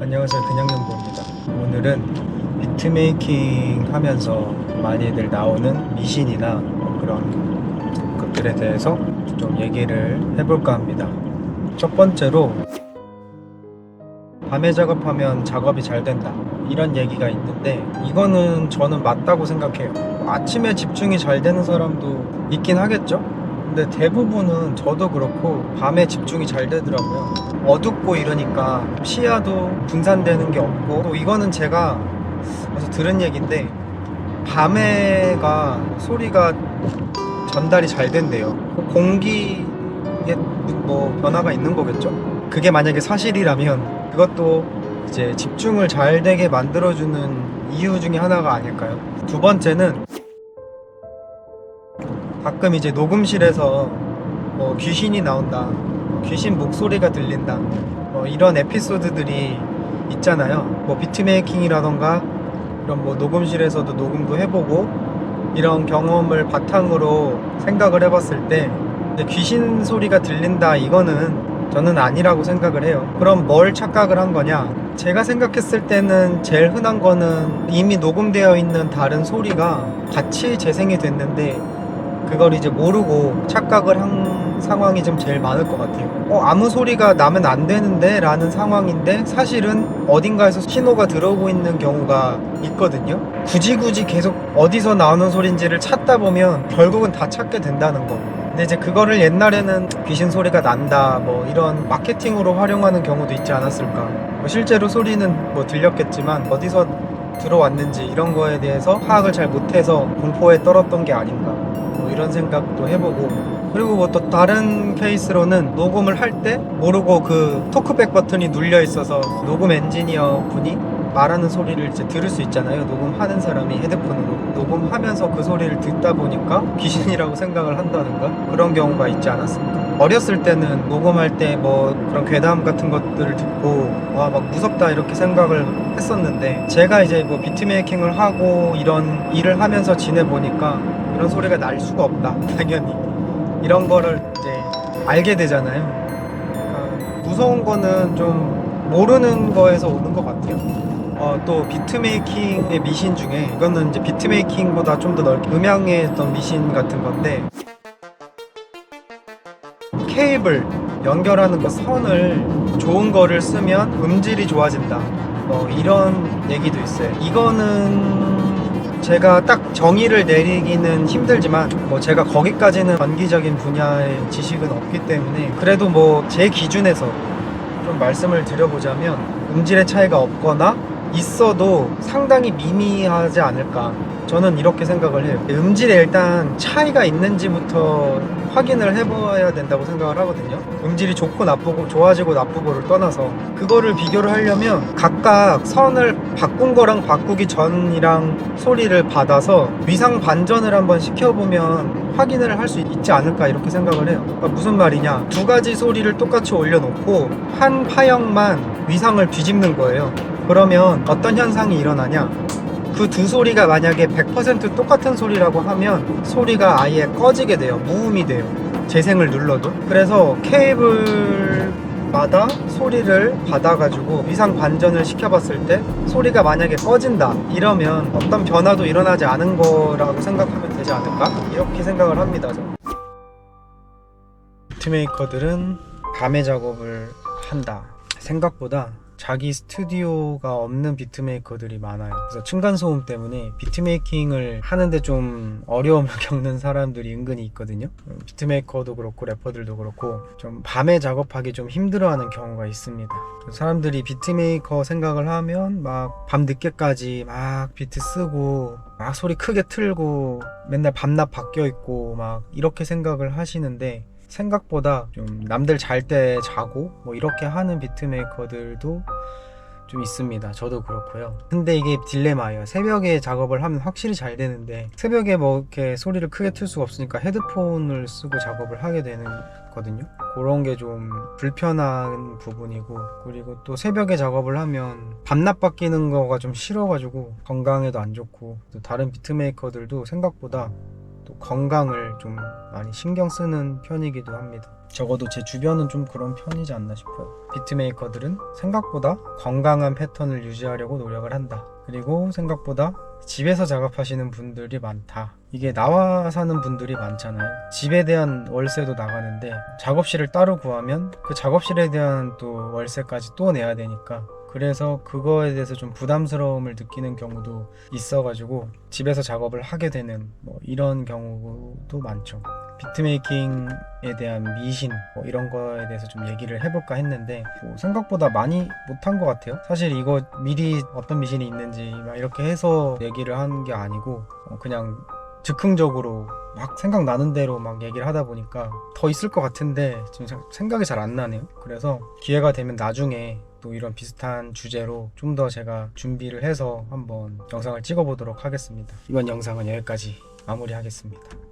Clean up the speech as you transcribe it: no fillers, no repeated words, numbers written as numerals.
안녕하세요, 그냥연보입니다. 오늘은 비트메이킹 하면서 많이들 나오는 미신이나 그런 것들에 대해서 좀 얘기를 해볼까 합니다. 첫 번째로 밤에 작업하면 작업이 잘 된다, 이런 얘기가 있는데 이거는 저는 맞다고 생각해요. 아침에 집중이 잘 되는 사람도 있긴 하겠죠? 근데 대부분은 저도 그렇고 밤에 집중이 잘 되더라고요. 어둡고 이러니까 시야도 분산되는 게 없고, 또 이거는 제가 어디서 들은 얘기인데 밤에가 소리가 전달이 잘 된대요. 공기에 뭐 변화가 있는 거겠죠? 그게 만약에 사실이라면 그것도 이제 집중을 잘 되게 만들어주는 이유 중에 하나가 아닐까요? 두 번째는 가끔 이제 녹음실에서 뭐 귀신이 나온다, 귀신 목소리가 들린다, 이런 에피소드들이 있잖아요. 뭐 비트메이킹이라던가 이런 뭐 녹음실에서도 녹음도 해보고 이런 경험을 바탕으로 생각을 해봤을 때 귀신 소리가 들린다, 이거는 저는 아니라고 생각을 해요. 그럼 뭘 착각을 한 거냐? 제가 생각했을 때는 제일 흔한 거는 이미 녹음되어 있는 다른 소리가 같이 재생이 됐는데 그걸 이제 모르고 착각을 한 상황이 좀 제일 많을 것 같아요. 아무 소리가 나면 안 되는데 라는 상황인데 사실은 어딘가에서 신호가 들어오고 있는 경우가 있거든요. 굳이 계속 어디서 나오는 소리인지를 찾다 보면 결국은 다 찾게 된다는 거. 근데 이제 그거를 옛날에는 귀신 소리가 난다, 뭐 이런 마케팅으로 활용하는 경우도 있지 않았을까. 실제로 소리는 뭐 들렸겠지만 어디서 들어왔는지 이런 거에 대해서 파악을 잘 못해서 공포에 떨었던 게 아닌가, 이런 생각도 해보고. 그리고 뭐 또 다른 케이스로는 녹음을 할 때 모르고 그 토크백 버튼이 눌려 있어서 녹음 엔지니어 분이 말하는 소리를 이제 들을 수 있잖아요. 녹음하는 사람이 헤드폰으로 녹음하면서 그 소리를 듣다 보니까 귀신이라고 생각을 한다든가 그런 경우가 있지 않았습니까? 어렸을 때는 녹음할 때 뭐 그런 괴담 같은 것들을 듣고 와 막 무섭다 이렇게 생각을 했었는데, 제가 이제 뭐 비트메이킹을 하고 이런 일을 하면서 지내보니까 이런 소리가 날 수가 없다, 당연히. 이런 거를 이제 알게 되잖아요. 그러니까 무서운 거는 좀 모르는 거에서 오는 것 같아요. 또 비트메이킹의 미신 중에, 이거는 이제 비트메이킹보다 좀 더 넓게 음향의 어떤 미신 같은 건데, 케이블 연결하는 거 선을 좋은 거를 쓰면 음질이 좋아진다, 이런 얘기도 있어요. 이거는 제가 딱 정의를 내리기는 힘들지만 뭐 제가 거기까지는 전기적인 분야의 지식은 없기 때문에 그래도 뭐 제 기준에서 좀 말씀을 드려보자면 음질의 차이가 없거나 있어도 상당히 미미하지 않을까, 저는 이렇게 생각을 해요. 음질에 일단 차이가 있는지부터 확인을 해봐야 된다고 생각을 하거든요. 음질이 좋고 나쁘고, 좋아지고 나쁘고를 떠나서 그거를 비교를 하려면 각각 선을 바꾼 거랑 바꾸기 전이랑 소리를 받아서 위상 반전을 한번 시켜보면 확인을 할 수 있지 않을까, 이렇게 생각을 해요. 그러니까 무슨 말이냐, 두 가지 소리를 똑같이 올려놓고 한 파형만 위상을 뒤집는 거예요. 그러면 어떤 현상이 일어나냐, 그 두 소리가 만약에 100% 똑같은 소리라고 하면 소리가 아예 꺼지게 돼요. 무음이 돼요, 재생을 눌러도. 그래서 케이블마다 소리를 받아가지고 위상 반전을 시켜봤을 때 소리가 만약에 꺼진다 이러면 어떤 변화도 일어나지 않은 거라고 생각하면 되지 않을까, 이렇게 생각을 합니다. 저는. 비트메이커들은 밤에 작업을 한다. 생각보다 자기 스튜디오가 없는 비트메이커들이 많아요. 그래서 층간소음 때문에 비트메이킹을 하는데 좀 어려움을 겪는 사람들이 은근히 있거든요. 비트메이커도 그렇고 래퍼들도 그렇고 좀 밤에 작업하기 좀 힘들어하는 경우가 있습니다. 사람들이 비트메이커 생각을 하면 막 밤 늦게까지 막 비트 쓰고 막 소리 크게 틀고 맨날 밤낮 바뀌어 있고 막 이렇게 생각을 하시는데, 생각보다 좀 남들 잘 때 자고 뭐 이렇게 하는 비트메이커들도 좀 있습니다. 저도 그렇고요. 근데 이게 딜레마예요. 새벽에 작업을 하면 확실히 잘 되는데 새벽에 뭐 이렇게 소리를 크게 틀 수가 없으니까 헤드폰을 쓰고 작업을 하게 되는 거든요. 그런 게 좀 불편한 부분이고, 그리고 또 새벽에 작업을 하면 밤낮 바뀌는 거가 좀 싫어가지고 건강에도 안 좋고, 또 다른 비트메이커들도 생각보다 또 건강을 좀 많이 신경 쓰는 편이기도 합니다. 적어도 제 주변은 좀 그런 편이지 않나 싶어요. 비트메이커들은 생각보다 건강한 패턴을 유지하려고 노력을 한다. 그리고 생각보다 집에서 작업하시는 분들이 많다. 이게 나와 사는 분들이 많잖아요. 집에 대한 월세도 나가는데 작업실을 따로 구하면 그 작업실에 대한 또 월세까지 또 내야 되니까, 그래서 그거에 대해서 좀 부담스러움을 느끼는 경우도 있어가지고 집에서 작업을 하게 되는 이런 경우도 많죠. 비트메이킹에 대한 미신 이런 거에 대해서 좀 얘기를 해볼까 했는데 생각보다 많이 못한 것 같아요. 사실 이거 미리 어떤 미신이 있는지 막 이렇게 해서 얘기를 한 게 아니고 그냥 즉흥적으로 막 생각나는 대로 막 얘기를 하다 보니까 더 있을 것 같은데 지금 생각이 잘 안 나네요. 그래서 기회가 되면 나중에 또 이런 비슷한 주제로 좀 더 제가 준비를 해서 한번 영상을 찍어 보도록 하겠습니다. 이번 영상은 여기까지 마무리하겠습니다.